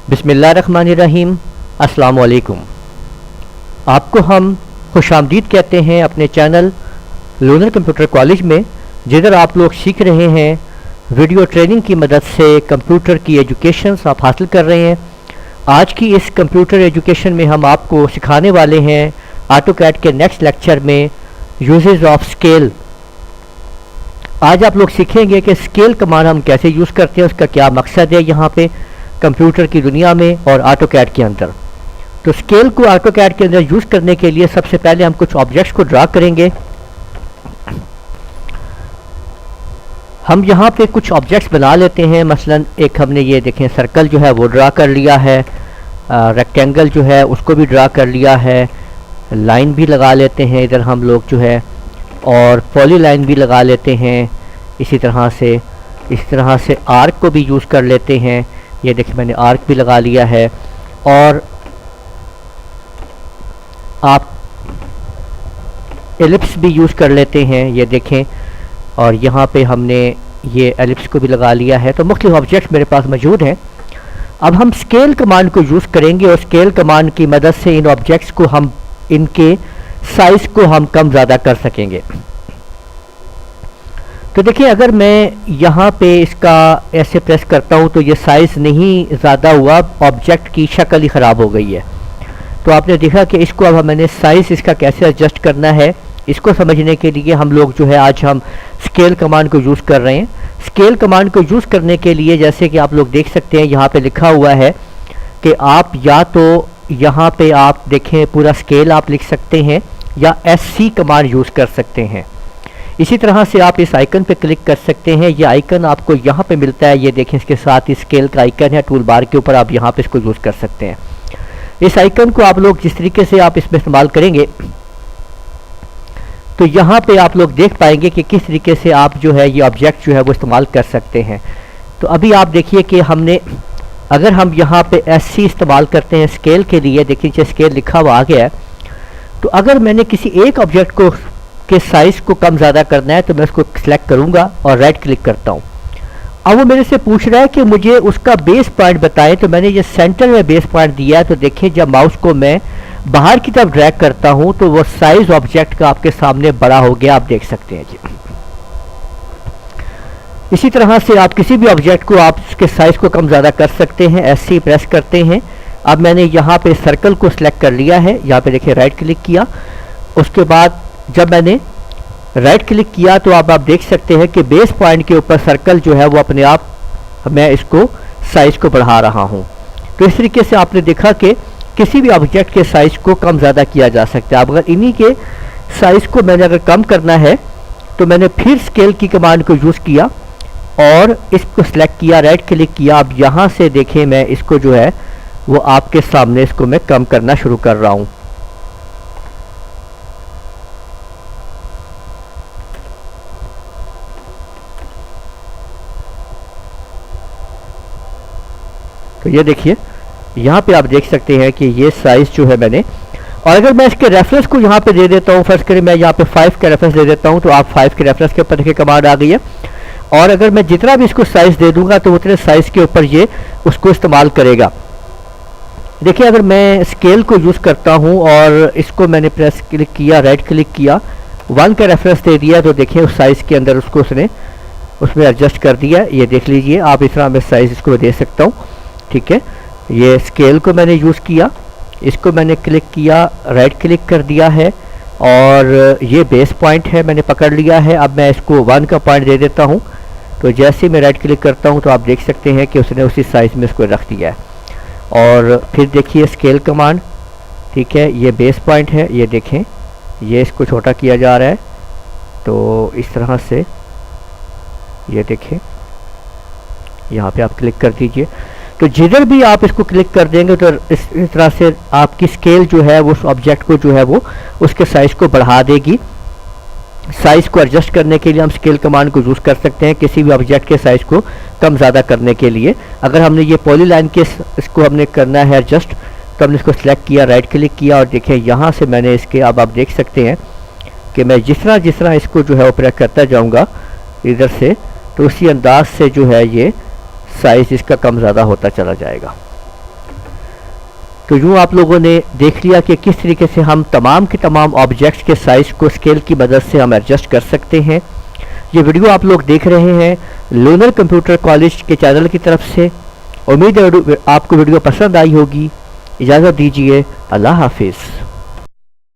बिस्मिल्लाहिर्रहमानिर्रहीम। अस्सलाम वालेकुम। आपको हम खुशामदीद कहते हैं अपने चैनल लूनर कंप्यूटर कॉलेज में, जिधर आप लोग सीख रहे हैं वीडियो ट्रेनिंग की मदद से कंप्यूटर की एजुकेशन आप हासिल कर रहे हैं। आज की इस कंप्यूटर एजुकेशन में हम आपको सिखाने वाले हैं ऑटोकैड के नेक्स्ट लेक्चर में यूजेस ऑफ स्केल। आज आप लोग सीखेंगे कि स्केल कमांड हम कैसे यूज़ करते हैं, उसका क्या मकसद है यहाँ पे कंप्यूटर की दुनिया में और ऑटोकैड के अंदर। तो स्केल को ऑटोकैड के अंदर यूज़ करने के लिए सबसे पहले हम कुछ ऑब्जेक्ट्स को ड्रा करेंगे। हम यहाँ पे कुछ ऑब्जेक्ट्स बना लेते हैं। मसलन एक हमने ये देखें सर्कल जो है वो ड्रा कर लिया है, रेक्टेंगल जो है उसको भी ड्रा कर लिया है, लाइन भी लगा लेते हैं इधर हम लोग जो है, और पॉली लाइन भी लगा लेते हैं। इसी तरह से आर्क को भी यूज़ कर लेते हैं। ये देखिए मैंने आर्क भी लगा लिया है। और आप एलिप्स भी यूज़ कर लेते हैं, ये देखें। और यहाँ पे हमने ये एलिप्स को भी लगा लिया है। तो मुख्तलिफ ऑब्जेक्ट्स मेरे पास मौजूद हैं। अब हम स्केल कमांड को यूज़ करेंगे और स्केल कमांड की मदद से इन ऑब्जेक्ट्स को हम इनके साइज़ को हम कम ज़्यादा कर सकेंगे। तो देखिए अगर मैं यहाँ पे इसका ऐसे प्रेस करता हूँ तो ये साइज़ नहीं ज़्यादा हुआ, ऑब्जेक्ट की शक्ल ही ख़राब हो गई है। तो आपने देखा कि इसको अब मैंने साइज़ इसका कैसे एडजस्ट करना है, इसको समझने के लिए हम लोग जो है आज हम स्केल कमांड को यूज़ कर रहे हैं। स्केल कमांड को यूज़ करने के लिए जैसे कि आप लोग देख सकते हैं यहाँ पे लिखा हुआ है कि आप या तो यहाँ पे आप देखें पूरा स्केल आप लिख सकते हैं या SC कमांड यूज़ कर सकते हैं। इसी तरह से आप इस आइकन पे क्लिक कर सकते हैं। ये आइकन आपको यहाँ पे मिलता है, ये देखें इसके साथ ही स्केल का आइकन है टूल बार के ऊपर, आप यहाँ पे इसको यूज़ कर सकते हैं। इस आइकन को आप लोग जिस तरीके से आप इसमें इस्तेमाल करेंगे तो यहाँ पे आप लोग देख पाएंगे कि किस तरीके से आप जो है ये ऑब्जेक्ट जो है वो इस्तेमाल कर सकते हैं। तो अभी आप देखिए कि हमने अगर हम यहाँ पे SC इस्तेमाल करते हैं स्केल के लिए, देखिए स्केल लिखा हुआ आ गया है। तो अगर मैंने किसी एक ऑब्जेक्ट को के साइज़ को कम ज़्यादा करना है तो मैं उसको सिलेक्ट करूँगा और राइट क्लिक करता हूँ। अब वो मेरे से पूछ रहा है कि मुझे उसका बेस पॉइंट बताएं। तो मैंने ये सेंटर में बेस पॉइंट दिया है। तो देखिए जब माउस को मैं बाहर की तरफ ड्रैग करता हूँ तो वो साइज़ ऑब्जेक्ट का आपके सामने बड़ा हो गया, आप देख सकते हैं जी। इसी तरह से आप किसी भी ऑब्जेक्ट को आप उसके साइज़ को कम ज़्यादा कर सकते हैं। SC प्रेस करते हैं। अब मैंने यहाँ पे सर्कल को सिलेक्ट कर लिया है, यहाँ पे देखिए राइट क्लिक किया। उसके बाद जब मैंने राइट क्लिक किया तो अब आप देख सकते हैं कि बेस पॉइंट के ऊपर सर्कल जो है वो अपने आप मैं इसको साइज़ को बढ़ा रहा हूँ। तो इस तरीके से आपने देखा कि किसी भी ऑब्जेक्ट के साइज़ को कम ज़्यादा किया जा सकता है। अब अगर इन्हीं के साइज़ को मैंने अगर कम करना है तो मैंने फिर स्केल की कमांड को यूज़ किया और इसको सिलेक्ट किया, राइट क्लिक किया। अब यहाँ से देखें मैं इसको जो है वो आपके सामने इसको मैं कम करना शुरू कर रहा हूँ। तो ये देखिए यहाँ पे आप देख सकते हैं कि ये साइज़ जो है मैंने, और अगर मैं इसके रेफरेंस को यहाँ पे दे देता हूँ, फर्स्ट करें मैं यहाँ पे 5 का रेफरेंस दे देता हूँ तो आप 5 के रेफरेंस के ऊपर देखिए कमांड आ गई है। और अगर मैं जितना भी इसको साइज़ दे दूंगा तो उतने साइज़ के ऊपर ये उसको इस्तेमाल करेगा। देखिए अगर मैं स्केल को यूज़ करता हूँ और इसको मैंने प्रेस क्लिक किया, राइट क्लिक किया, 1 का रेफरेंस दे दिया तो देखिए उस साइज़ के अंदर उसको उसमें एडजस्ट कर दिया। ये देख लीजिए आप इस तरह मैं साइज़ इसको दे सकता हूँ, ठीक है। ये स्केल को मैंने यूज़ किया, इसको मैंने क्लिक किया, राइट क्लिक कर दिया है और ये बेस पॉइंट है मैंने पकड़ लिया है। अब मैं इसको 1 का पॉइंट दे देता हूँ तो जैसे मैं राइट क्लिक करता हूँ तो आप देख सकते हैं कि उसने उसी साइज़ में इसको रख दिया है। और फिर देखिए स्केल कमांड, ठीक है, ये बेस पॉइंट है, ये देखें ये इसको छोटा किया जा रहा है। तो इस तरह से ये देखें यहाँ पे आप क्लिक कर दीजिए। तो जिधर भी आप इसको क्लिक कर देंगे तो इस तरह से आपकी स्केल जो है वो उस ऑब्जेक्ट को जो है वो उसके साइज़ को बढ़ा देगी। साइज़ को एडजस्ट करने के लिए हम स्केल कमांड को यूज़ कर सकते हैं किसी भी ऑब्जेक्ट के साइज़ को कम ज़्यादा करने के लिए। अगर हमने ये पॉली लाइन के इसको हमने करना है एडजस्ट तो हमने इसको सिलेक्ट किया, राइट क्लिक किया और देखिए यहाँ से मैंने इसके अब आप देख सकते हैं कि मैं जिस तरह इसको जो है ऑपरेट करता जाऊँगा इधर से तो उसी अंदाज से जो है ये साइज़ इसका कम ज़्यादा होता चला जाएगा। तो यूँ आप लोगों ने देख लिया कि किस तरीके से हम तमाम के तमाम ऑब्जेक्ट्स के साइज़ को स्केल की मदद से हम एडजस्ट कर सकते हैं। ये वीडियो आप लोग देख रहे हैं लूनर कंप्यूटर कॉलेज के चैनल की तरफ से। उम्मीद है आपको वीडियो पसंद आई होगी। इजाज़त दीजिए, अल्लाह हाफिज़।